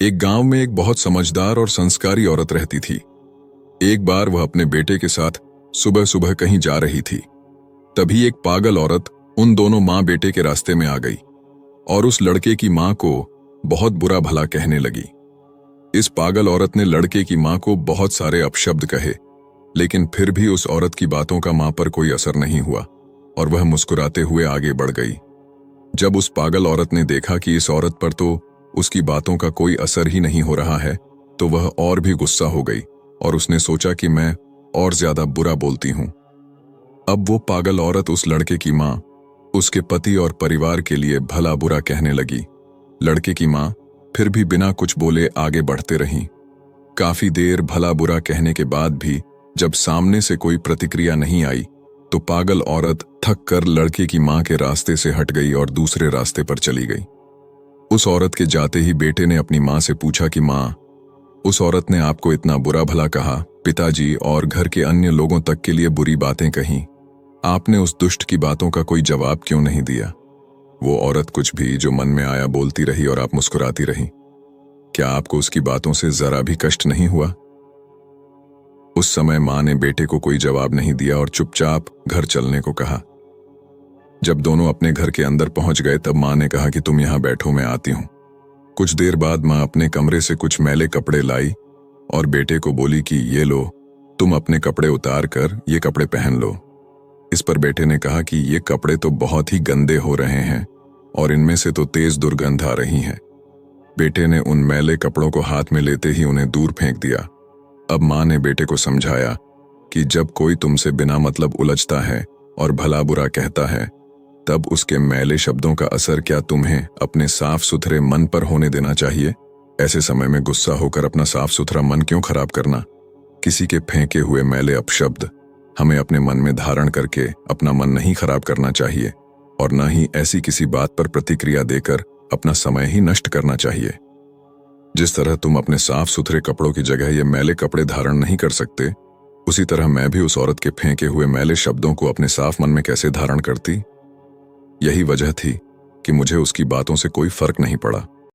एक गांव में एक बहुत समझदार और संस्कारी औरत रहती थी। एक बार वह अपने बेटे के साथ सुबह सुबह कहीं जा रही थी। तभी एक पागल औरत उन दोनों माँ बेटे के रास्ते में आ गई और उस लड़के की माँ को बहुत बुरा भला कहने लगी। इस पागल औरत ने लड़के की माँ को बहुत सारे अपशब्द कहे, लेकिन फिर भी उस औरत की बातों का माँ पर कोई असर नहीं हुआ और वह मुस्कुराते हुए आगे बढ़ गई। जब उस पागल औरत ने देखा कि इस औरत पर तो उसकी बातों का कोई असर ही नहीं हो रहा है, तो वह और भी गुस्सा हो गई और उसने सोचा कि मैं और ज्यादा बुरा बोलती हूं। अब वो पागल औरत उस लड़के की माँ, उसके पति और परिवार के लिए भला बुरा कहने लगी। लड़के की माँ फिर भी बिना कुछ बोले आगे बढ़ते रहीं। काफी देर भला बुरा कहने के बाद भी जब सामने से कोई प्रतिक्रिया नहीं आई, तो पागल औरत थक कर लड़के की माँ के रास्ते से हट गई और दूसरे रास्ते पर चली गई। उस औरत के जाते ही बेटे ने अपनी माँ से पूछा कि माँ, उस औरत ने आपको इतना बुरा भला कहा, पिताजी और घर के अन्य लोगों तक के लिए बुरी बातें कहीं, आपने उस दुष्ट की बातों का कोई जवाब क्यों नहीं दिया? वो औरत कुछ भी जो मन में आया बोलती रही और आप मुस्कुराती रही। क्या आपको उसकी बातों से जरा भी कष्ट नहीं हुआ? उस समय माँ ने बेटे को कोई जवाब नहीं दिया और चुपचाप घर चलने को कहा। जब दोनों अपने घर के अंदर पहुंच गए तब माँ ने कहा कि तुम यहां बैठो, मैं आती हूं। कुछ देर बाद माँ अपने कमरे से कुछ मैले कपड़े लाई और बेटे को बोली कि ये लो, तुम अपने कपड़े उतार कर ये कपड़े पहन लो। इस पर बेटे ने कहा कि ये कपड़े तो बहुत ही गंदे हो रहे हैं और इनमें से तो तेज दुर्गंध आ रही है। बेटे ने उन मैले कपड़ों को हाथ में लेते ही उन्हें दूर फेंक दिया। अब माँ ने बेटे को समझाया कि जब कोई तुमसे बिना मतलब उलझता है और भला बुरा कहता है, तब उसके मैले शब्दों का असर क्या तुम्हें अपने साफ सुथरे मन पर होने देना चाहिए? ऐसे समय में गुस्सा होकर अपना साफ सुथरा मन क्यों खराब करना? किसी के फेंके हुए मैले अपशब्द हमें अपने मन में धारण करके अपना मन नहीं खराब करना चाहिए और न ही ऐसी किसी बात पर प्रतिक्रिया देकर अपना समय ही नष्ट करना चाहिए। जिस तरह तुम अपने साफ सुथरे कपड़ों की जगह ये मैले कपड़े धारण नहीं कर सकते, उसी तरह मैं भी उस औरत के फेंके हुए मैले शब्दों को अपने साफ मन में कैसे धारण करती? यही वजह थी कि मुझे उसकी बातों से कोई फर्क नहीं पड़ा।